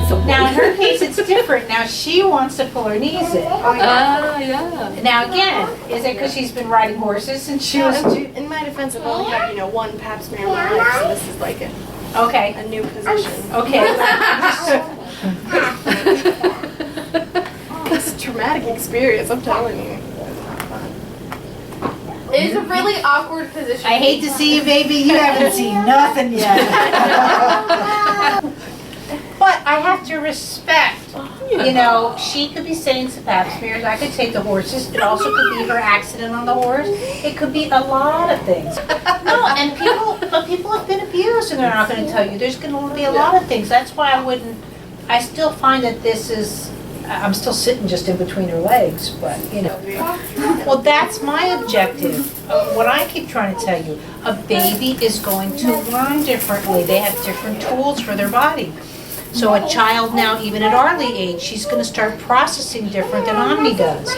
Now in her case, it's different. Now she wants to pull her knees in. Yeah. Now again, is it because she's been riding horses since she was two? In my defense, I've only had, one pap smear in my life, so this is like a new position. Okay. It's a traumatic experience, I'm telling you. It's a really awkward position. I hate to see you, baby. You haven't seen nothing yet. But I have to respect, she could be saying some pap smears. I could take the horses. It also could be her accident on the horse. It could be a lot of things. No, and people have been abused and they're not going to tell you. There's going to be a lot of things. That's why I still find that this is, I'm still sitting just in between her legs, but Well, that's my objective. What I keep trying to tell you, a baby is going to learn differently. They have different tools for their body. So a child now, even at Arlie age, she's going to start processing different than Omni does.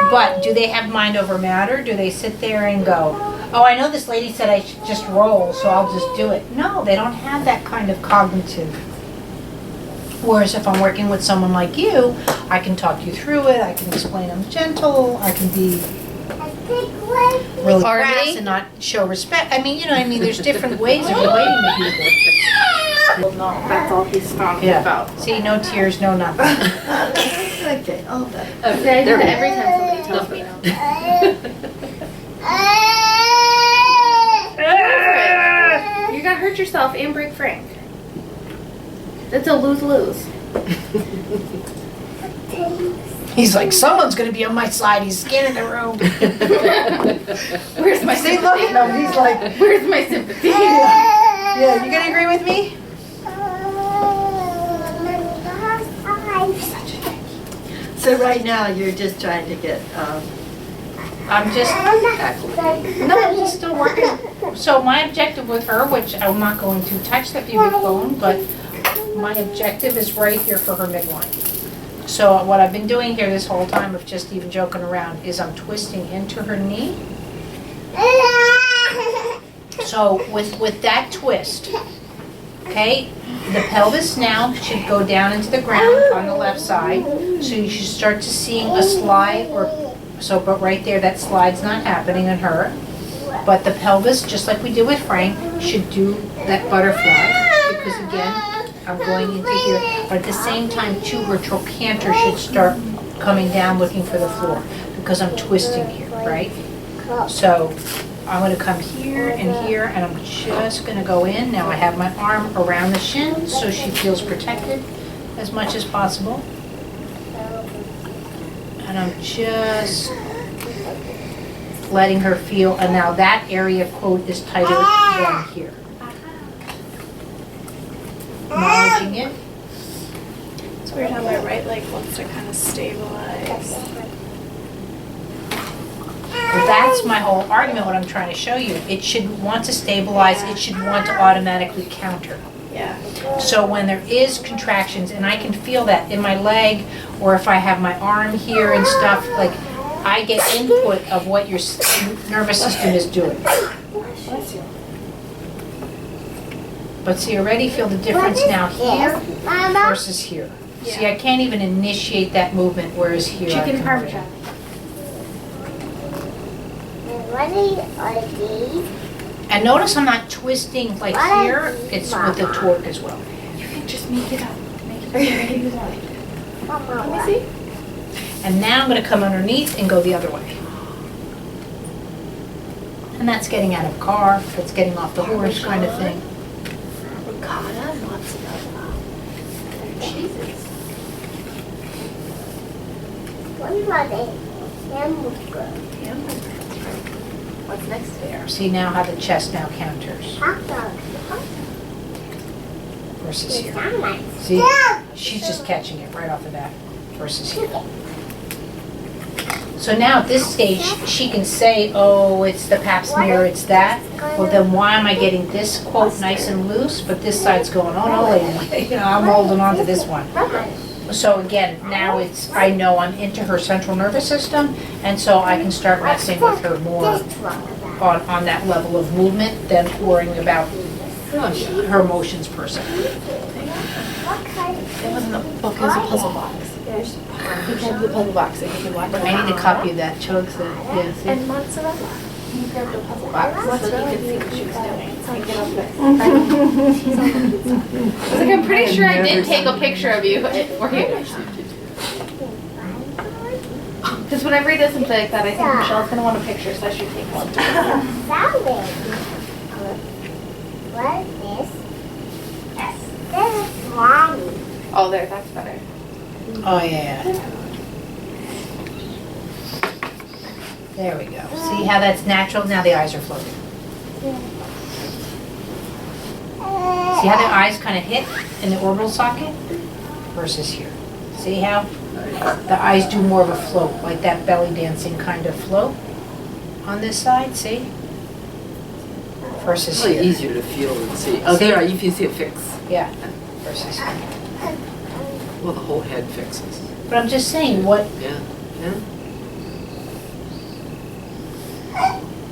But do they have mind over matter? Do they sit there and go, oh, I know this lady said I should just roll, so I'll just do it. No, they don't have that kind of cognitive. Whereas if I'm working with someone like you, I can talk you through it, I can explain I'm gentle, I can be really crass and not show respect. I mean, there's different ways of relating to people. Well, no, that's all he's talking about. See, no tears, no nothing. Okay, all done. Okay, I do that every time somebody tells me no. You're gonna hurt yourself and break Frank. That's a lose-lose. He's like, someone's going to be on my side. He's scanning the room. Where's my sympathy? Look at him. He's like, where's my sympathy? Yeah, you going to agree with me? So right now, you're just trying to get, I'm just still working. So my objective with her, which I'm not going to touch the pubic bone, but my objective is right here for her midline. So what I've been doing here this whole time of just even joking around is I'm twisting into her knee. So with that twist, okay, the pelvis now should go down into the ground on the left side. So you should start to seeing a slide but right there, that slide's not happening in her. But the pelvis, just like we did with Frank, should do that butterfly because again, I'm going into here, but at the same time, too, her trochanter should start coming down looking for the floor because I'm twisting here, right? So I'm going to come here, and I'm just going to go in. Now I have my arm around the shin so she feels protected as much as possible. And I'm just letting her feel, and now that area, quote, is tighter than here. Acknowledging it. It's weird how my right leg wants to kind of stabilize. Well, that's my whole argument, what I'm trying to show you. It should want to stabilize, it should want to automatically counter. Yeah. So when there is contractions, and I can feel that in my leg, or if I have my arm here and stuff, like I get input of what your nervous system is doing. But see, you already feel the difference now here versus here. See, I can't even initiate that movement, whereas here I Chicken can. parmesan. And notice I'm not twisting like here, it's with the torque as well. You can just make it up. Make it up. Let me see. And now I'm going to come underneath and go the other way. And that's getting out of a car, that's getting off the horse kind of thing. Ricotta, mozzarella, cheeses. What's next there? See now how the chest now counters versus here. See, she's just catching it right off the bat versus here. So now at this stage, she can say, oh, it's the pap smear, it's that. Well, then why am I getting this, quote, nice and loose, but this side's going, oh, no, lady, I'm holding on to this one. So again, now I know I'm into her central nervous system, and so I can start messing with her more on that level of movement than worrying about her emotions per se. It wasn't a book, it was a puzzle box. He grabbed the puzzle box and he could watch it. I need a copy of that. Chugs that. Yeah, see? And mozzarella. He grabbed a puzzle box so he could see what she was doing. And get up there. I was like, I'm pretty sure I did take a picture of you for you. Because whenever he does something like that, I think Michelle's going to want a picture, so I should take one. What is this? This is mommy. Oh, there, that's better. Oh, yeah. There we go. See how that's natural? Now the eyes are floating. See how the eyes kind of hit in the orbital socket versus here. See how the eyes do more of a float, like that belly dancing kind of float on this side, see? Versus It's really here. easier to feel and see. Oh, there, you can see it fix. Yeah, versus here. Well, the whole head fixes. But I'm just saying what, Yeah, yeah.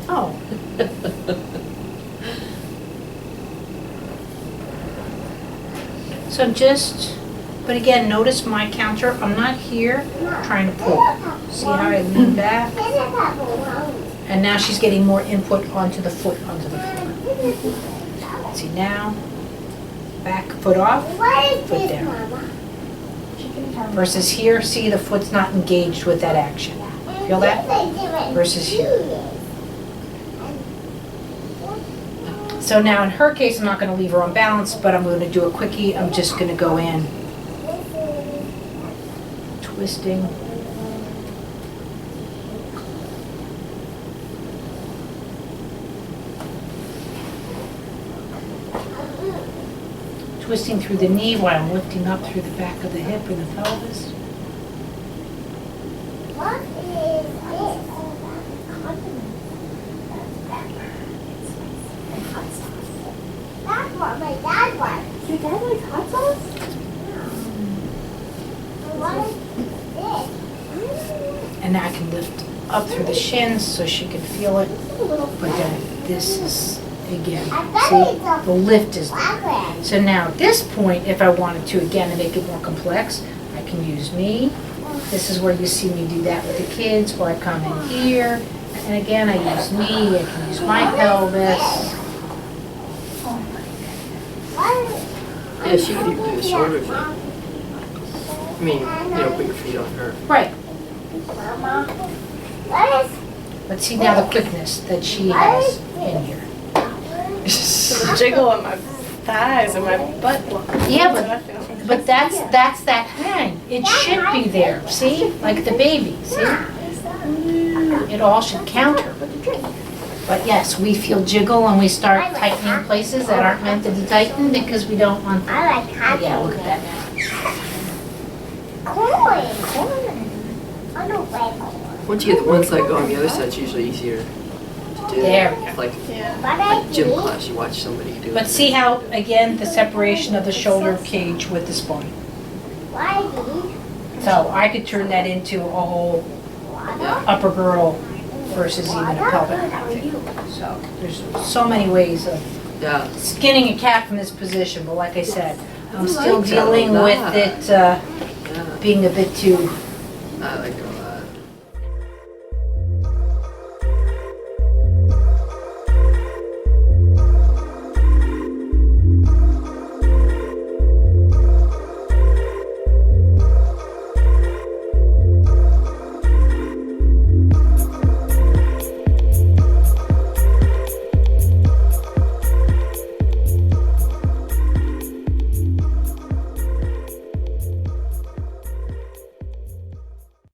oh. So just, but again, notice my counter, I'm not here trying to pull. See how I lean back? And now she's getting more input onto the foot, onto the floor. See now, back, foot off, foot down. Versus here, see the foot's not engaged with that action. Feel that? Versus here. So now in her case, I'm not going to leave her on balance, but I'm going to do a quickie. I'm just going to go in. Twisting. Twisting through the knee while I'm lifting up through the back of the hip and the pelvis. What is this? That's what my dad wants. Your dad likes hot sauce? What is this? And now I can lift up through the shins so she can feel it. But then this is, again, see, the lift is there. Blackberry. So now at this point, if I wanted to, again, to make it more complex, I can use me. This is where you see me do that with the kids, or I come in here. And again, I use me, I can use my pelvis. Yeah, she could even do the shoulder thing. I mean, put your feet on her. Right, Mama, what is but see now the quickness that she has in here. So the jiggle on my thighs and my butt. Yeah, but that's that hang. It should be there, see? Like the baby, see? It all should counter. But yes, we feel jiggle and we start tightening places that aren't meant to be tightened because we don't want them. I like hot Yeah, look at that now. corn. I don't like corn. Once you get the one side going, the other side's usually easier to do. There we go. It's like Yeah. What a I gym do? class, you watch somebody do it. But see how, again, the separation of the shoulder cage with the spine. What I do? So I could turn that into a whole Yeah. upper girdle versus even a pelvic. So there's so many ways of Yeah. skinning a cat from this position, but like I said, I'm I still like that a dealing lot. with it Yeah. being a bit too I like it.